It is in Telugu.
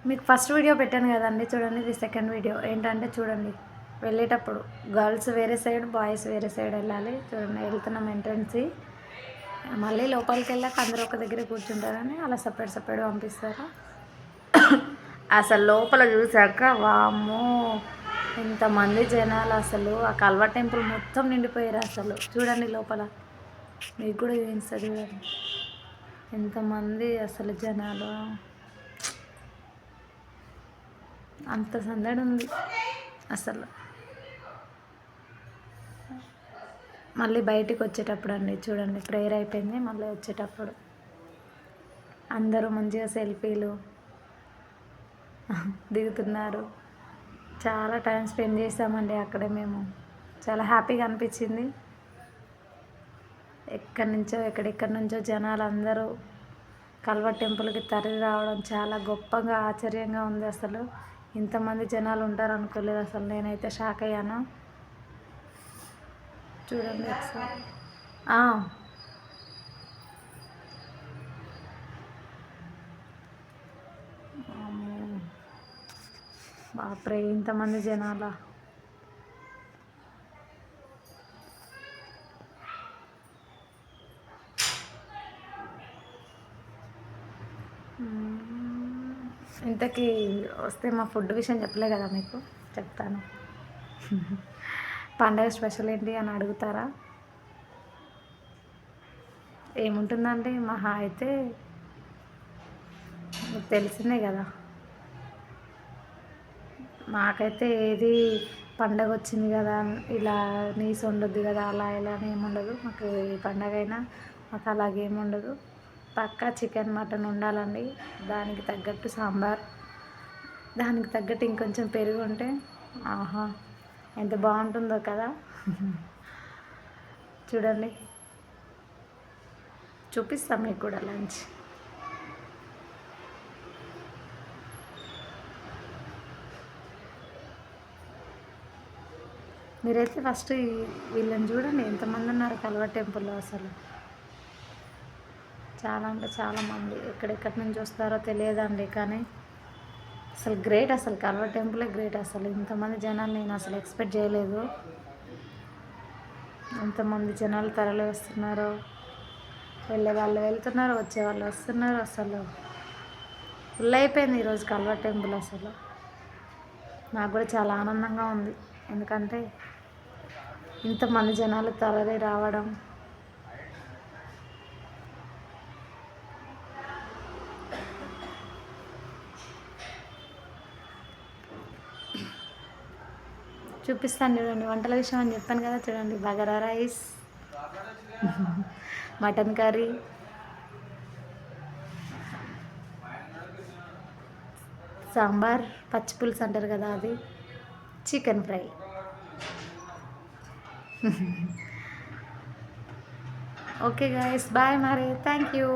మీకు ఫస్ట్ వీడియో పెట్టాను కదండి, చూడండి. ఇది సెకండ్ వీడియో. ఏంటంటే చూడండి, వెళ్ళేటప్పుడు గర్ల్స్ వేరే సైడ్, బాయ్స్ వేరే సైడ్ వెళ్ళాలి. చూడండి, వెళ్తున్నాం ఎంట్రన్స్. మళ్ళీ లోపలికి వెళ్ళాక అందరూ ఒక దగ్గర కూర్చుంటారని అలా సపరేట్ పంపిస్తారు. అసలు లోపల చూసాక వామ్మో, ఇంతమంది జనాలు! అసలు ఆ కల్వ టెంపుల్ మొత్తం నిండిపోయారు. అసలు చూడండి లోపల, మీకు కూడా చూపిస్తుంది. చూడండి ఎంతమంది అసలు జనాలు, అంత సందడి ఉంది అసలు. మళ్ళీ బయటికి వచ్చేటప్పుడు అండి, చూడండి, ప్రేయర్ అయిపోయింది. మళ్ళీ వచ్చేటప్పుడు అందరూ మంచిగా సెల్ఫీలు దిగుతున్నారు. చాలా టైం స్పెండ్ చేసామండి అక్కడే మేము. చాలా హ్యాపీగా అనిపించింది. ఎక్కడెక్కడి నుంచో జనాలు అందరూ కల్వ టెంపుల్కి తరలి రావడం చాలా గొప్పగా, ఆశ్చర్యంగా ఉంది. అసలు ఇంతమంది జనాలు ఉంటారు అనుకోలేదు. అసలు నేనైతే షాక్ అయ్యాను. చూడండి ఒకసారి. బాప్రే, ఇంతమంది జనాల! ఇంతకీ వస్తే మా ఫుడ్ విషయం చెప్పలే కదా మీకు, చెప్తాను. పండగ స్పెషల్ ఏంటి అని అడుగుతారా? ఏముంటుందంటే మహా అయితే మీకు తెలిసిందే కదా. మాకైతే ఏది పండగ వచ్చింది కదా, ఇలా నీసు ఉండొద్దు కదా, అలా ఇలా అని ఏముండదు. మాకు ఏ పండగ అయినా మాకు అలాగేముండదు. పక్కా చికెన్ మటన్ ఉండాలండి. దానికి తగ్గట్టు సాంబార్, దానికి తగ్గట్టు ఇంకొంచెం పెరుగు ఉంటే ఆహా, ఎంత బాగుంటుందో కదా. చూడండి, చూపిస్తాం మీకు కూడా లంచ్. మీరైతే ఫస్ట్ వీళ్ళని చూడండి, ఎంతమంది ఉన్నారు కల్వ టెంపుల్లో. అసలు చాలా అంటే చాలామంది ఎక్కడెక్కడి నుంచి వస్తారో తెలియదండి. కానీ అసలు గ్రేట్, అసలు కల్వ టెంపులే గ్రేట్. అసలు ఇంతమంది జనాలు నేను అసలు ఎక్స్పెక్ట్ చేయలేదు. ఎంతమంది జనాలు తరలి వస్తున్నారో, వెళ్ళే వాళ్ళు వెళ్తున్నారు, వచ్చే వాళ్ళు వస్తున్నారు. అసలు ఫుల్ అయిపోయింది ఈరోజు కల్వ టెంపుల్. అసలు నాకు కూడా చాలా ఆనందంగా ఉంది. ఎందుకంటే ఇంతమంది జనాలు తరలి రావడం, చూపిస్తాను. చూడండి, వంటల విషయం అని చెప్పాను కదా. చూడండి, bagara rice, mutton curry, sambar, పచ్చి పులుసు అంటారు కదా అది, chicken fry. Okay guys, bye మరి. Thank you.